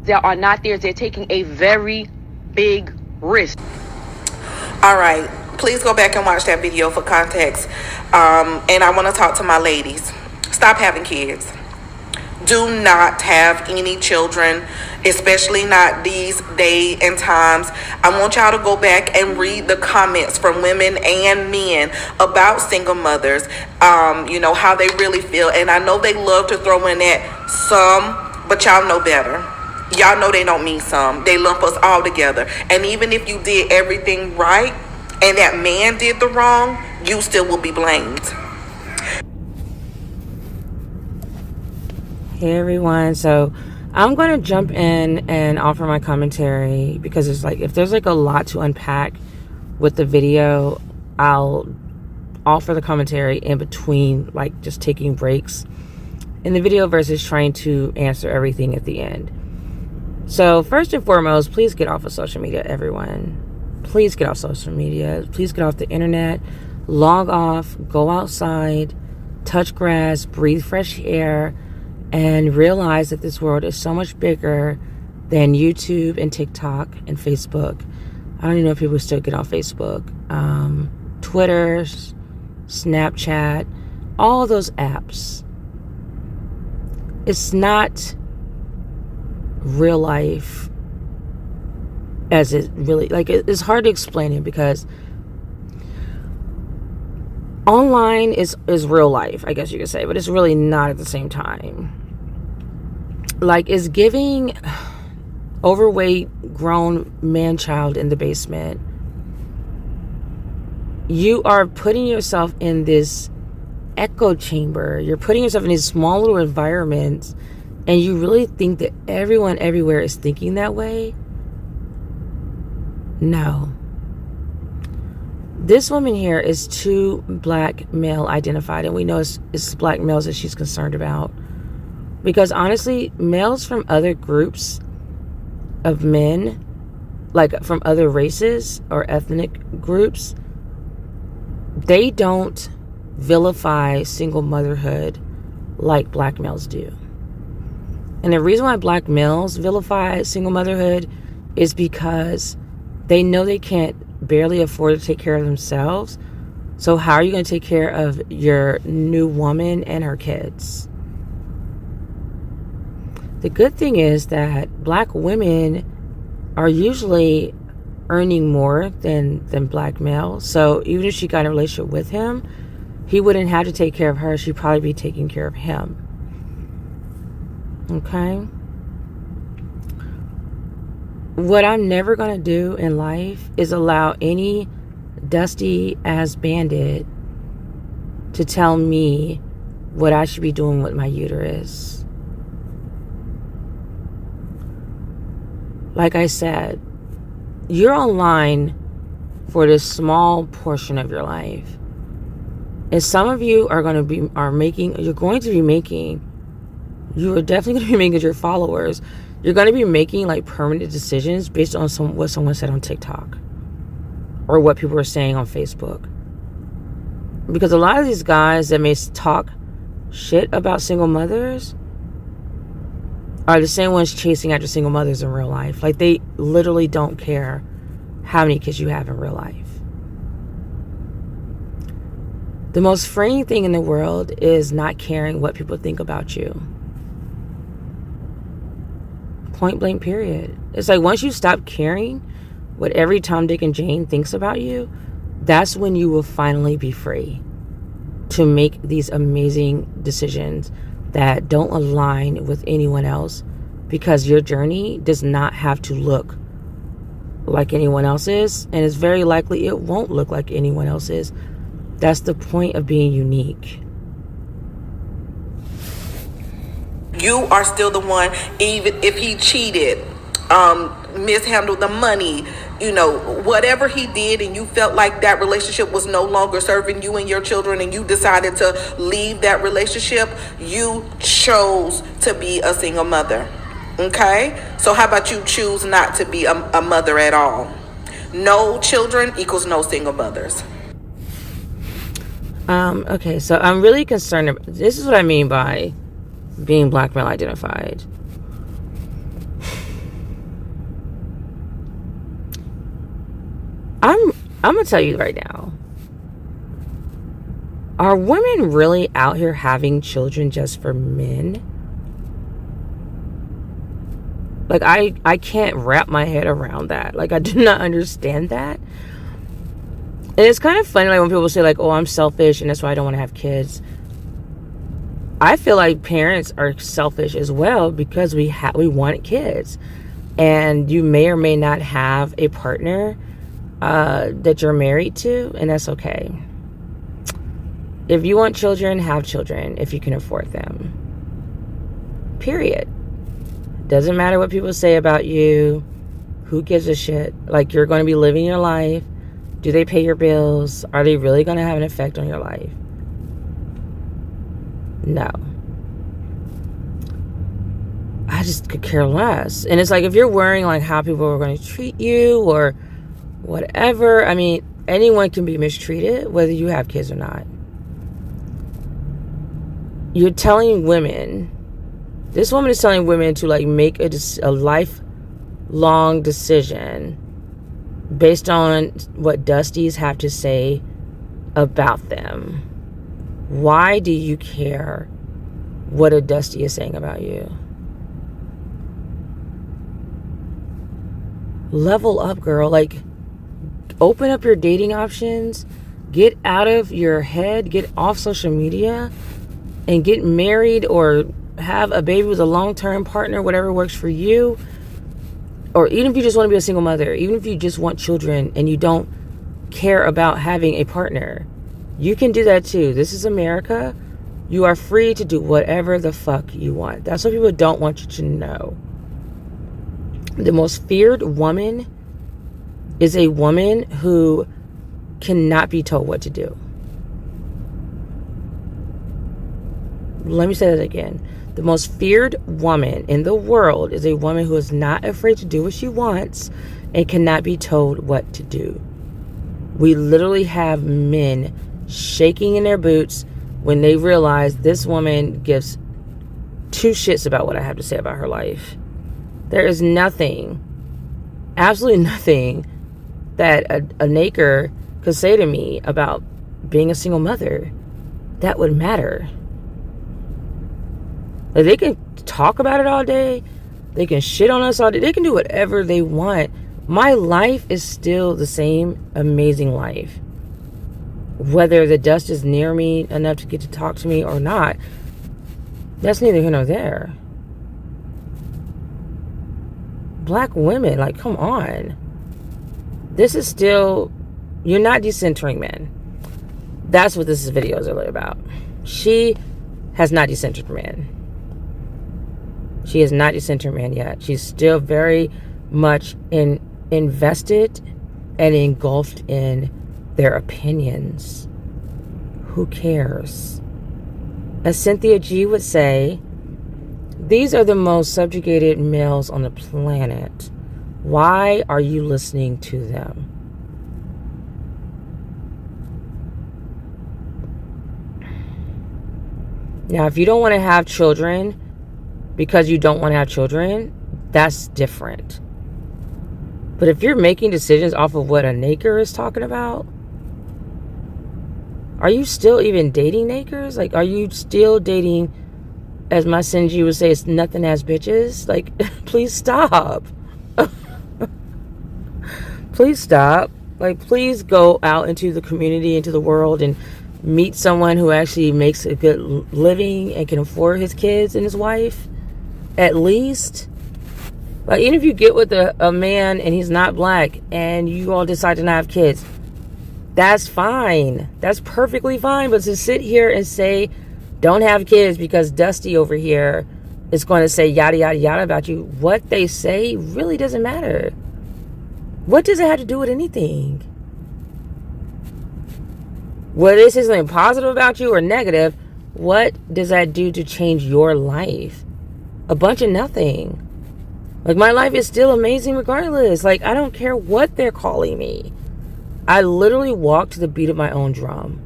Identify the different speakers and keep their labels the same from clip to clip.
Speaker 1: that are not theirs. They're taking a very big risk.
Speaker 2: All right, please go back and watch that video for context. And I want to talk to my ladies. Stop having kids. Do not have any children, especially not these days and times. I want y'all to go back and read the comments from women and men about single mothers, how they really feel. And I know they love to throw in that some, but y'all know better. Y'all know they don't mean some. They lump us all together. And even if you did everything right and that man did the wrong, you still will be blamed.
Speaker 3: Hey everyone, so I'm going to jump in and offer my commentary because it's like, if there's like a lot to unpack with the video, I'll offer the commentary in between, like just taking breaks in the video versus trying to answer everything at the end. So first and foremost, please get off of social media, everyone. Please get off social media. Please get off the internet. Log off, go outside, touch grass, breathe fresh air, and realize that this world is so much bigger than YouTube and TikTok and Facebook. I don't even know if people still get on Facebook. Twitter, Snapchat, all those apps. It's not real life as it really, like, it's hard to explain it because online is real life, I guess you could say, but it's really not at the same time. Like, it's giving overweight grown man-child in the basement. You are putting yourself in this echo chamber. You're putting yourself in these small little environments, and you really think that everyone everywhere is thinking that way? No. This woman here is too black male identified, and we know it's black males that she's concerned about. Because honestly, males from other groups of men, like from other races or ethnic groups, they don't vilify single motherhood like black males do. And the reason why black males vilify single motherhood is because they know they can't barely afford to take care of themselves. So how are you going to take care of your new woman and her kids? The good thing is that black women are usually earning more than black males. So even if she got in a relationship with him, he wouldn't have to take care of her. She'd probably be taking care of him. Okay? What I'm never going to do in life is allow any dusty ass bandit to tell me what I should be doing with my uterus. Like I said, you're online for this small portion of your life. And some of you are going to be, you're definitely going to be making as your followers. You're going to be making like permanent decisions based on what someone said on TikTok or what people are saying on Facebook. Because a lot of these guys that may talk shit about single mothers are the same ones chasing after single mothers in real life. Like, they literally don't care how many kids you have in real life. The most freeing thing in the world is not caring what people think about you. Point blank, period. It's like, once you stop caring what every Tom, Dick, and Jane thinks about you, that's when you will finally be free to make these amazing decisions that don't align with anyone else, because your journey does not have to look like anyone else's, and it's very likely it won't look like anyone else's. That's the point of being unique.
Speaker 2: You are still the one, even if he cheated, mishandled the money, whatever he did, and you felt like that relationship was no longer serving you and your children, and you decided to leave that relationship, you chose to be a single mother. Okay? So how about you choose not to be a mother at all? No children equals no single mothers.
Speaker 3: Okay, so I'm really concerned. This is what I mean by being black male identified. I'm gonna tell you right now, are women really out here having children just for men? Like, I can't wrap my head around that. Like, I do not understand that. And it's kind of funny, like, when people say, like, oh, I'm selfish and that's why I don't want to have kids. I feel like parents are selfish as well because we want kids. And you may or may not have a partner that you're married to, and that's okay. If you want children, have children if you can afford them. Period. Doesn't matter what people say about you. Who gives a shit? Like, you're going to be living your life. Do they pay your bills? Are they really going to have an effect on your life? No. I just could care less. And it's like, if you're worrying like how people are going to treat you or whatever, I mean, anyone can be mistreated whether you have kids or not. You're telling women, this woman is telling women to like make a lifelong decision based on what Dusties have to say about them. Why do you care what a Dusty is saying about you? Level up, girl. Like, open up your dating options. Get out of your head. Get off social media and get married or have a baby with a long-term partner, whatever works for you. Or even if you just want to be a single mother, even if you just want children and you don't care about having a partner, you can do that too. This is America. You are free to do whatever the fuck you want. That's what people don't want you to know. The most feared woman is a woman who cannot be told what to do. Let me say that again. The most feared woman in the world is a woman who is not afraid to do what she wants and cannot be told what to do. We literally have men shaking in their boots when they realize this woman gives two shits about what I have to say about her life. There is nothing, absolutely nothing, that a Naker could say to me about being a single mother that would matter. Like, they can talk about it all day. They can shit on us all day. They can do whatever they want. My life is still the same amazing life. Whether the dust is near me enough to get to talk to me or not, that's neither here nor there. Black women, like, come on. This is still, you're not decentering men. That's what this video is really about. She has not decentered men. She has not decentered men yet. She's still very much invested and engulfed in their opinions. Who cares? As Cynthia G would say, these are the most subjugated males on the planet. Why are you listening to them? Now, if you don't want to have children because you don't want to have children, that's different. But if you're making decisions off of what a Naker is talking about, are you still even dating Nakers? Like, are you still dating, as my Sinji would say, it's nothing as bitches? Like, please stop. Please stop. Like, please go out into the community, into the world, and meet someone who actually makes a good living and can afford his kids and his wife. At least. Like, even if you get with a man and he's not black and you all decide to not have kids, that's fine. That's perfectly fine. But to sit here and say, don't have kids because Dusty over here is going to say yada, yada, yada about you, what they say really doesn't matter. What does it have to do with anything? Whether they say something positive about you or negative, what does that do to change your life? A bunch of nothing. Like, my life is still amazing regardless. Like, I don't care what they're calling me. I literally walk to the beat of my own drum.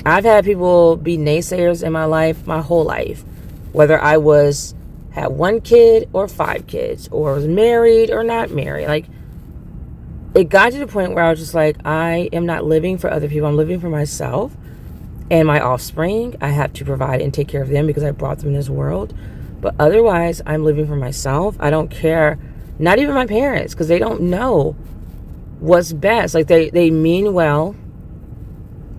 Speaker 3: I've had people be naysayers in my life, my whole life. Whether I had one kid or 5 kids, or was married or not married. Like, it got to the point where I was just like, I am not living for other people. I'm living for myself and my offspring. I have to provide and take care of them because I brought them in this world. But otherwise, I'm living for myself. I don't care. Not even my parents, because they don't know what's best. Like, they mean well.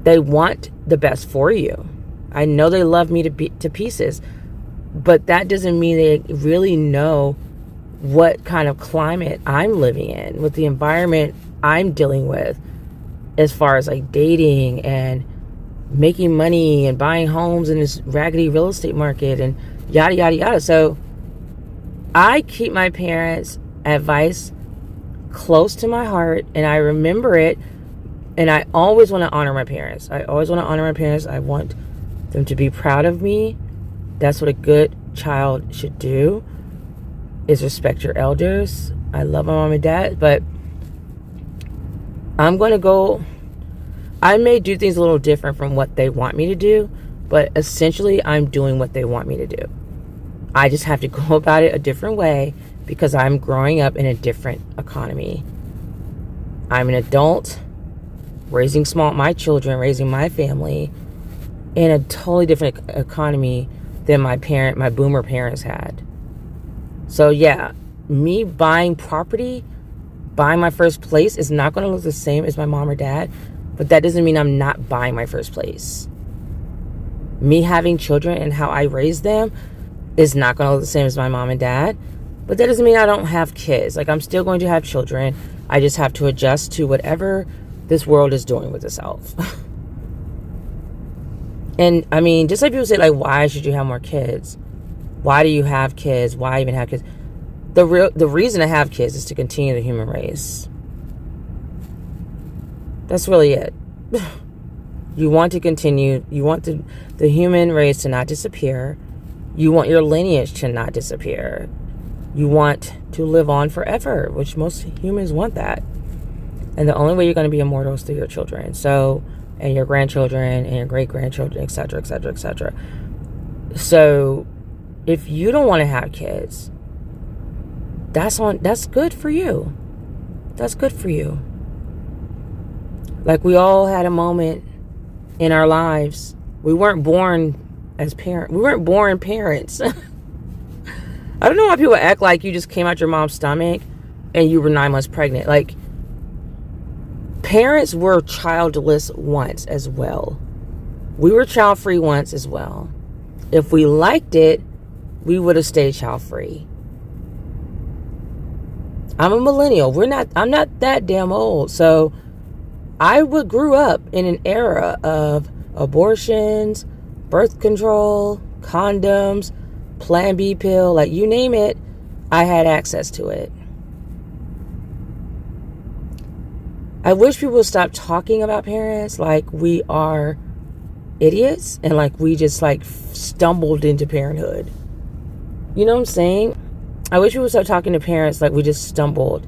Speaker 3: They want the best for you. I know they love me to pieces. But that doesn't mean they really know what kind of climate I'm living in, what the environment I'm dealing with, as far as like dating and making money and buying homes in this raggedy real estate market and yada, yada, yada. So I keep my parents' advice close to my heart, and I remember it, and I always want to honor my parents. I always want to honor my parents. I want them to be proud of me. That's what a good child should do, is respect your elders. I love my mom and dad, but I'm going to go, I may do things a little different from what they want me to do, but essentially I'm doing what they want me to do. I just have to go about it a different way because I'm growing up in a different economy. I'm an adult raising my children, raising my family in a totally different economy than my boomer parents had. So yeah, me buying property, buying my first place is not going to look the same as my mom or dad, but that doesn't mean I'm not buying my first place. Me having children and how I raise them is not going to look the same as my mom and dad, but that doesn't mean I don't have kids. Like, I'm still going to have children. I just have to adjust to whatever this world is doing with itself. And I mean, just like people say, like, why should you have more kids? Why do you have kids? Why even have kids? The reason to have kids is to continue the human race. That's really it. You want to continue. You want the human race to not disappear. You want your lineage to not disappear. You want to live on forever, which most humans want that. And the only way you're going to be immortal is through your children. So, and your grandchildren and your great-grandchildren, etc., etc., etc. So, if you don't want to have kids, that's good for you. That's good for you. Like, we all had a moment in our lives. We weren't born as parents. We weren't born parents. I don't know why people act like you just came out your mom's stomach and you were 9 months pregnant. Like, parents were childless once as well. We were child-free once as well. If we liked it, we would have stayed child-free. I'm a millennial. I'm not that damn old. So I grew up in an era of abortions, birth control, condoms, Plan B pill, like you name it, I had access to it. I wish people would stop talking about parents like we are idiots and like we just like stumbled into parenthood. You know what I'm saying? I wish people would stop talking to parents like we just stumbled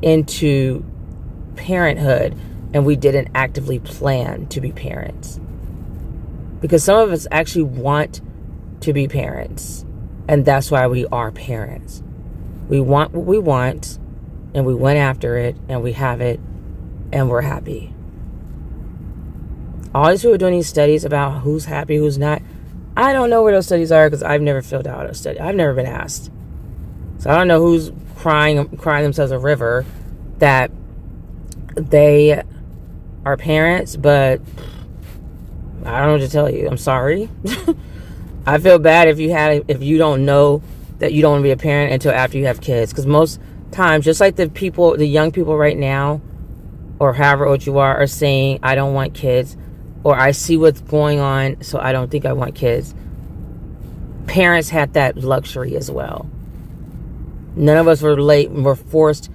Speaker 3: into parenthood and we didn't actively plan to be parents. Because some of us actually want to be parents, and that's why we are parents. We want what we want, and we went after it, and we have it, and we're happy. All these people are doing these studies about who's happy, who's not. I don't know where those studies are because I've never filled out a study. I've never been asked. So I don't know who's crying themselves a river that they are parents, but I don't know what to tell you. I'm sorry. I feel bad if you don't know that you don't want to be a parent until after you have kids. Because most times, just like the young people right now, or however old you are saying, I don't want kids, or I see what's going on, so I don't think I want kids. Parents had that luxury as well. None of us were forced.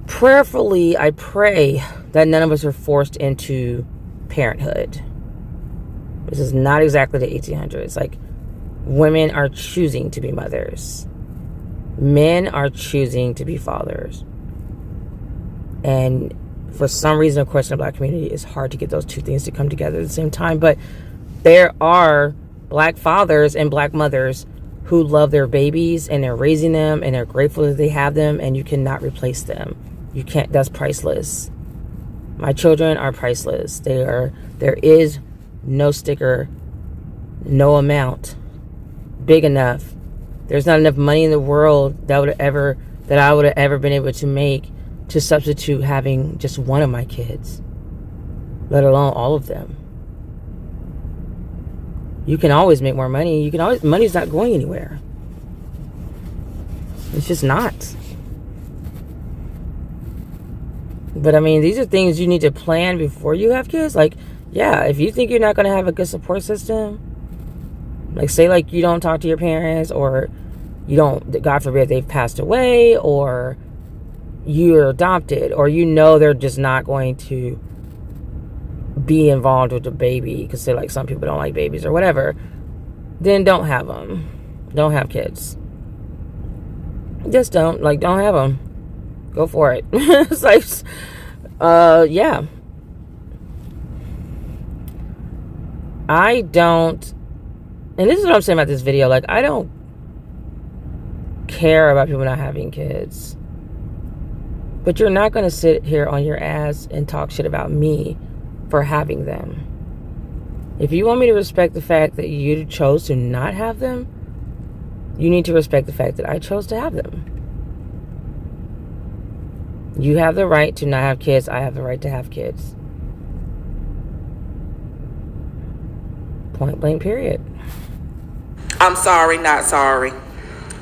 Speaker 3: Prayerfully, I pray that none of us are forced into parenthood. This is not exactly the 1800s. Like, women are choosing to be mothers. Men are choosing to be fathers. And for some reason, of course, in the Black community, it's hard to get those two things to come together at the same time. But there are Black fathers and Black mothers who love their babies and they're raising them and they're grateful that they have them, and you cannot replace them. You can't, that's priceless. My children are priceless. There is no sticker, no amount big enough. There's not enough money in the world that I would have ever been able to make to substitute having just one of my kids, let alone all of them. You can always make more money. Money's not going anywhere. It's just not. But I mean, these are things you need to plan before you have kids. Like, yeah, if you think you're not going to have a good support system, like say like you don't talk to your parents, or you don't, God forbid, they've passed away, or you're adopted, or you know they're just not going to be involved with the baby because say like some people don't like babies or whatever, then don't have them. Don't have kids. Just don't have them. Go for it. It's like, yeah. I don't, and this is what I'm saying about this video, like, I don't care about people not having kids. But you're not going to sit here on your ass and talk shit about me for having them. If you want me to respect the fact that you chose to not have them, you need to respect the fact that I chose to have them. You have the right to not have kids. I have the right to have kids. Point blank, period.
Speaker 2: I'm sorry, not sorry.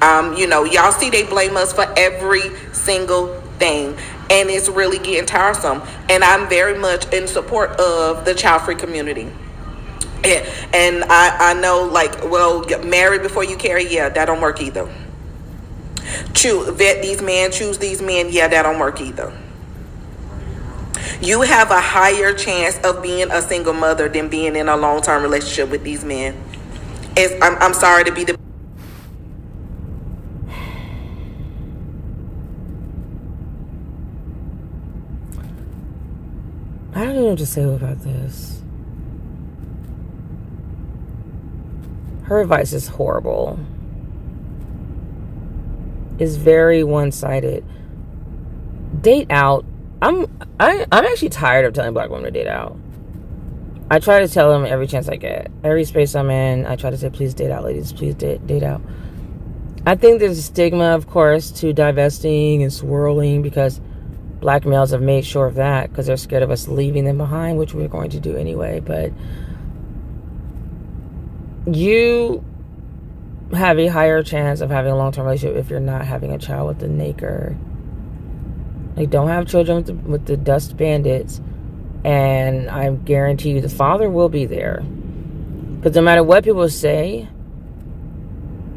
Speaker 2: Y'all see they blame us for every single thing, and it's really getting tiresome. And I'm very much in support of the child-free community. And I know, like, well, get married before you carry, yeah, that don't work either. Vet these men, choose these men, yeah, that don't work either. You have a higher chance of being a single mother than being in a long-term relationship with these men. I'm sorry to be the...
Speaker 3: I don't know what to say about this. Her advice is horrible. It's very one-sided. Date out. I'm actually tired of telling black women to date out. I try to tell them every chance I get. Every space I'm in, I try to say, please date out, ladies. Please date out. I think there's a stigma, of course, to divesting and swirling because black males have made sure of that because they're scared of us leaving them behind, which we're going to do anyway. But you have a higher chance of having a long-term relationship if you're not having a child with the nigger. Like, don't have children with the dust bandits, and I guarantee you the father will be there. But no matter what people say,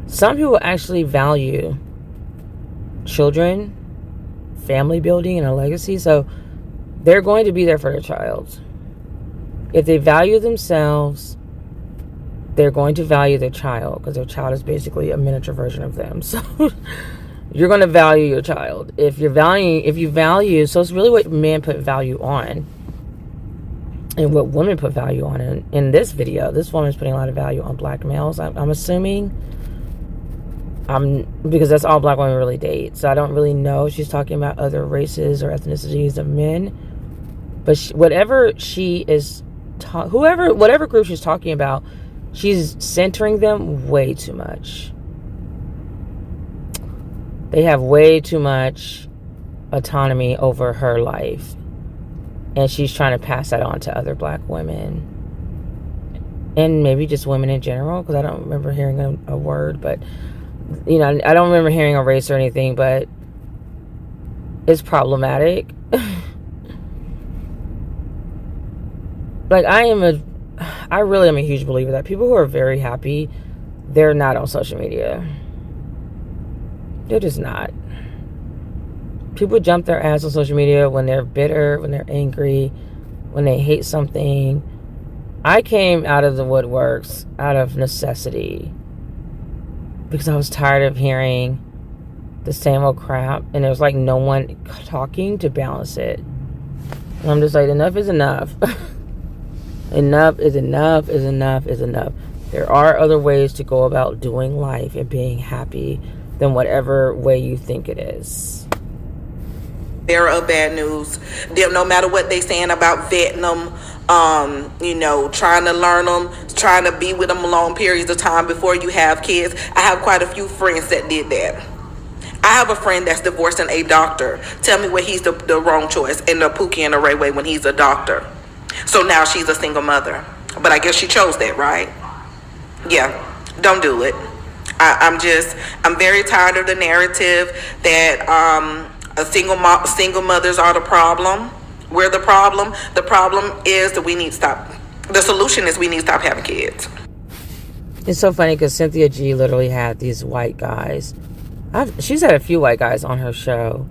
Speaker 3: some people actually value children, family building, and a legacy, so they're going to be there for their child. If they value themselves, they're going to value their child, because their child is basically a miniature version of them. So you're going to value your child. If you value, so it's really what men put value on and what women put value on. In this video, this woman's putting a lot of value on black males, I'm assuming. Because that's all black women really date. So I don't really know if she's talking about other races or ethnicities of men. But whatever group she's talking about, she's centering them way too much. They have way too much autonomy over her life. And she's trying to pass that on to other black women. And maybe just women in general, because I don't remember hearing a word. But, I don't remember hearing a race or anything, but it's problematic. Like, I really am a huge believer that people who are very happy, they're not on social media. They're just not. People jump their ass on social media when they're bitter, when they're angry, when they hate something. I came out of the woodworks out of necessity because I was tired of hearing the same old crap, and there was like no one talking to balance it. And I'm just like, enough is enough. Enough is enough is enough is enough. There are other ways to go about doing life and being happy than whatever way you think it is.
Speaker 2: bearer of bad news. No matter what they saying about vetting them, trying to learn them, trying to be with them long periods of time before you have kids. I have quite a few friends that did that. I have a friend that's divorcing a doctor. Tell me where he's the wrong choice in the Pookie and the Rayway when he's a doctor. So now she's a single mother. But I guess she chose that, right? Yeah, don't do it. I'm very tired of the narrative that single mothers are the problem. We're the problem. The problem is that we need to stop. The solution is we need to stop having kids.
Speaker 3: It's so funny because Cynthia G literally had these white guys. She's had a few white guys on her show,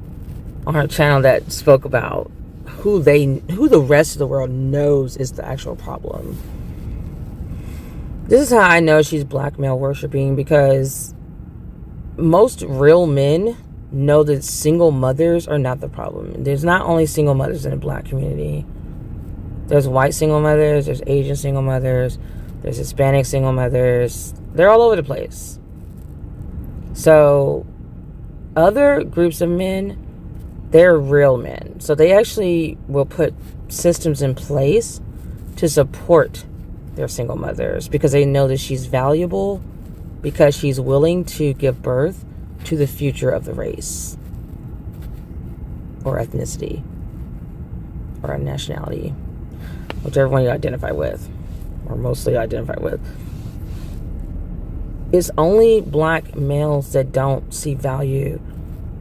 Speaker 3: on her channel, that spoke about who the rest of the world knows is the actual problem. This is how I know she's black male worshiping, because most real men know that single mothers are not the problem. There's not only single mothers in the black community. There's white single mothers, there's Asian single mothers, there's Hispanic single mothers. They're all over the place. So other groups of men, they're real men. So they actually will put systems in place to support their single mothers, because they know that she's valuable, because she's willing to give birth to the future of the race or ethnicity or nationality, whichever one you identify with or mostly identify with. It's only black males that don't see value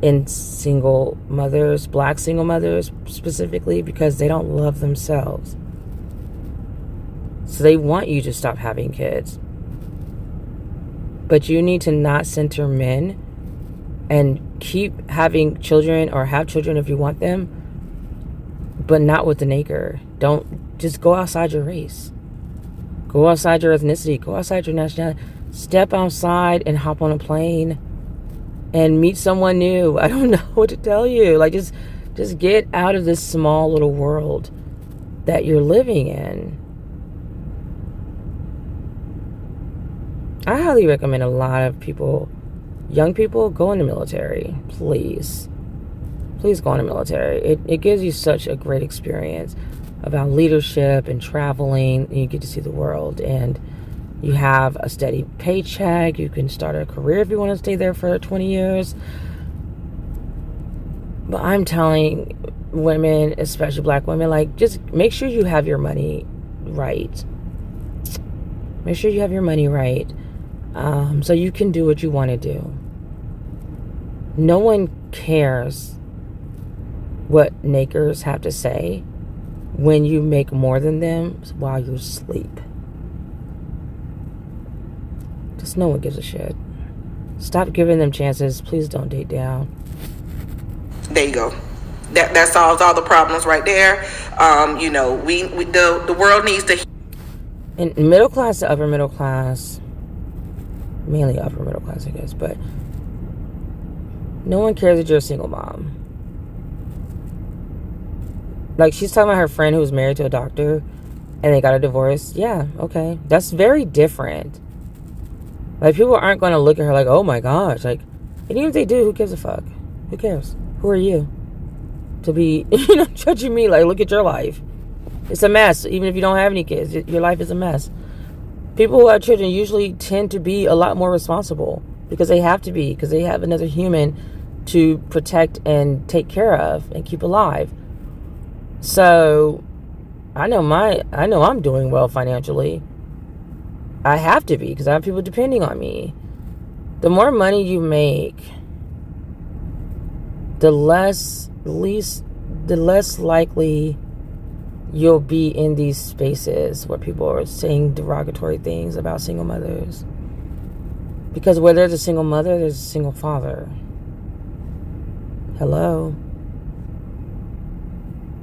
Speaker 3: in single mothers, black single mothers specifically, because they don't love themselves. So they want you to stop having kids. But you need to not center men and keep having children, or have children if you want them, but not with the nigger. Don't just go outside your race. Go outside your ethnicity. Go outside your nationality. Step outside and hop on a plane and meet someone new. I don't know what to tell you. Like, just get out of this small little world that you're living in. I highly recommend a lot of people, young people, go in the military. Please go in the military. It gives you such a great experience about leadership and traveling, and you get to see the world, and you have a steady paycheck. You can start a career if you want to stay there for 20 years. But I'm telling women, especially black women, like, just make sure you have your money right. Make sure you have your money right, so you can do what you want to do. No one cares what niggers have to say when you make more than them while you sleep. Just no one gives a shit. Stop giving them chances. Please don't date down.
Speaker 2: There you go. That solves all the problems right there. The world needs to.
Speaker 3: In middle class to upper middle class, mainly upper middle class, I guess, but no one cares that you're a single mom. Like, she's talking about her friend who was married to a doctor and they got a divorce. Yeah, okay. That's very different. Like, people aren't going to look at her like, oh my gosh. Like, and even if they do, who gives a fuck? Who cares? Who are you to be, judging me? Like, look at your life. It's a mess. Even if you don't have any kids, your life is a mess. People who have children usually tend to be a lot more responsible, because they have to be, because they have another human to protect and take care of and keep alive. So I know I'm doing well financially. I have to be, because I have people depending on me. The more money you make, the less likely you'll be in these spaces where people are saying derogatory things about single mothers. Because where there's a single mother, there's a single father. Hello.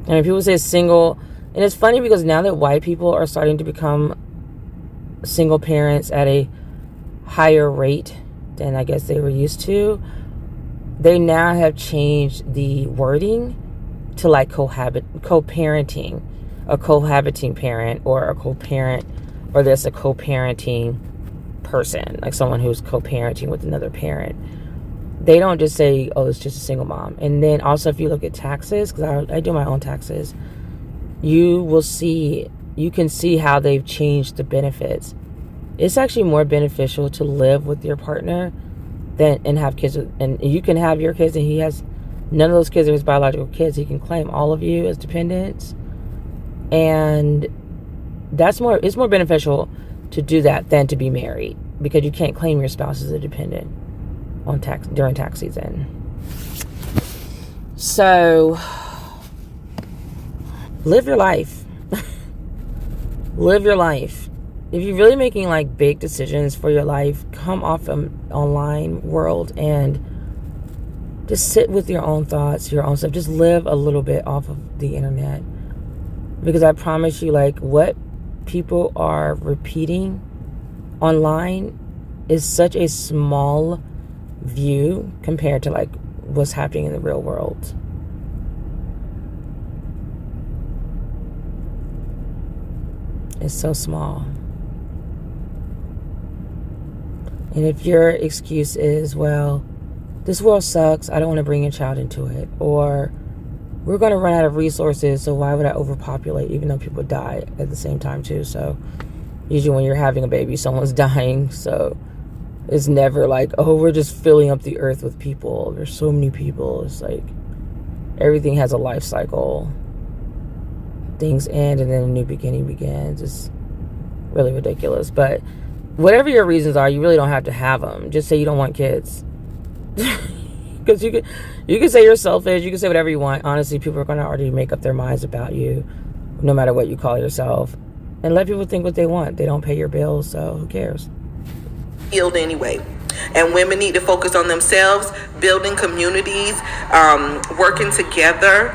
Speaker 3: And people say single, and it's funny because now that white people are starting to become single parents at a higher rate than I guess they were used to, they now have changed the wording to like co-parenting, a cohabiting parent, or a co-parent, or there's a co-parenting person, like someone who's co-parenting with another parent. they don't just say, oh, it's just a single mom. And then also, if you look at taxes, because I do my own taxes, you can see how they've changed the benefits. It's actually more beneficial to live with your partner and have kids. And you can have your kids, and he has none of those kids are his biological kids. He can claim all of you as dependents. And it's more beneficial to do that than to be married, because you can't claim your spouse as a dependent during tax season. So live your life. Live your life. If you're really making like big decisions for your life, come off an online world and just sit with your own thoughts, your own stuff. Just live a little bit off of the internet. Because I promise you, like, what people are repeating online is such a small view compared to like what's happening in the real world. It's so small. And if your excuse is, well, this world sucks, I don't want to bring a child into it, or we're going to run out of resources, so why would I overpopulate, even though people die at the same time too? So usually when you're having a baby, someone's dying. So it's never like, oh, we're just filling up the earth with people. There's so many people. It's like everything has a life cycle. Things end and then a new beginning begins. It's really ridiculous. But whatever your reasons are, you really don't have to have them. Just say you don't want kids. Because you can say you're selfish. You can say whatever you want. Honestly, people are going to already make up their minds about you, no matter what you call yourself. And let people think what they want. They don't pay your bills, so who cares?
Speaker 2: Healed anyway. And women need to focus on themselves, building communities, working together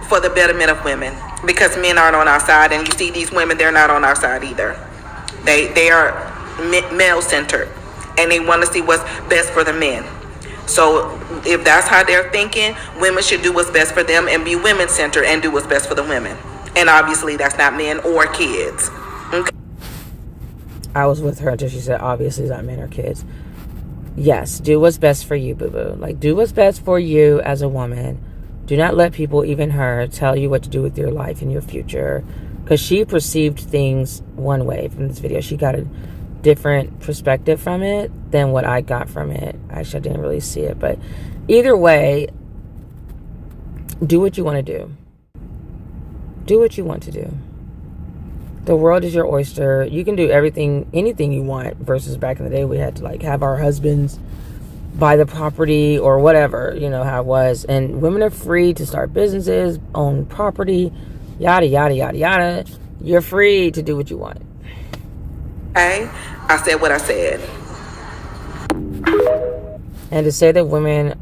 Speaker 2: for the betterment of women. Because men aren't on our side. And you see these women, they're not on our side either. They are male-centered. And they want to see what's best for the men. So if that's how they're thinking, women should do what's best for them and be women-centered and do what's best for the women. And obviously that's not men or kids. Okay.
Speaker 3: I was with her until she said, obviously it's not men or kids. Yes, do what's best for you, boo-boo. Like, do what's best for you as a woman. Do not let people, even her, tell you what to do with your life and your future. Because she perceived things one way from this video. She got a different perspective from it than what I got from it. Actually, I didn't really see it, but either way, do what you want to do. Do what you want to do. The world is your oyster. You can do anything you want, versus back in the day we had to like have our husbands buy the property or whatever, you know how it was. And women are free to start businesses, own property, yada yada yada yada. You're free to do what you want.
Speaker 2: Okay, I said what I said.
Speaker 3: And to say that women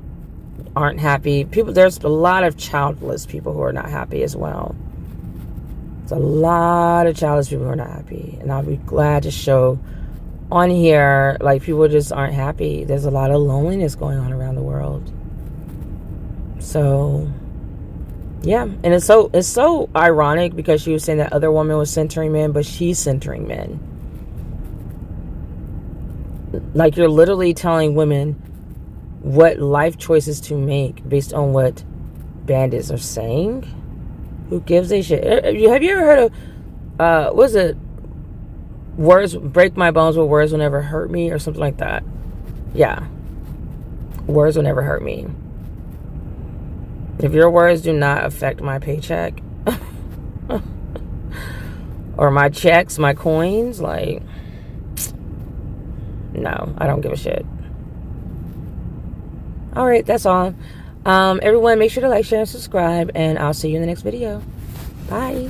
Speaker 3: aren't happy, there's a lot of childless people who are not happy as well. There's a lot of childless people who are not happy. And I'll be glad to show on here, like, people just aren't happy. There's a lot of loneliness going on around the world. So, yeah. And it's so ironic, because she was saying that other woman was centering men, but she's centering men. Like, you're literally telling women what life choices to make based on what bandits are saying. Who gives a shit? Have you ever heard of what is it? Words break my bones, but words will never hurt me, or something like that. Yeah. Words will never hurt me. If your words do not affect my paycheck or my checks, my coins, like, no, I don't give a shit. All right, that's all. Everyone, make sure to like, share, and subscribe, and I'll see you in the next video. Bye.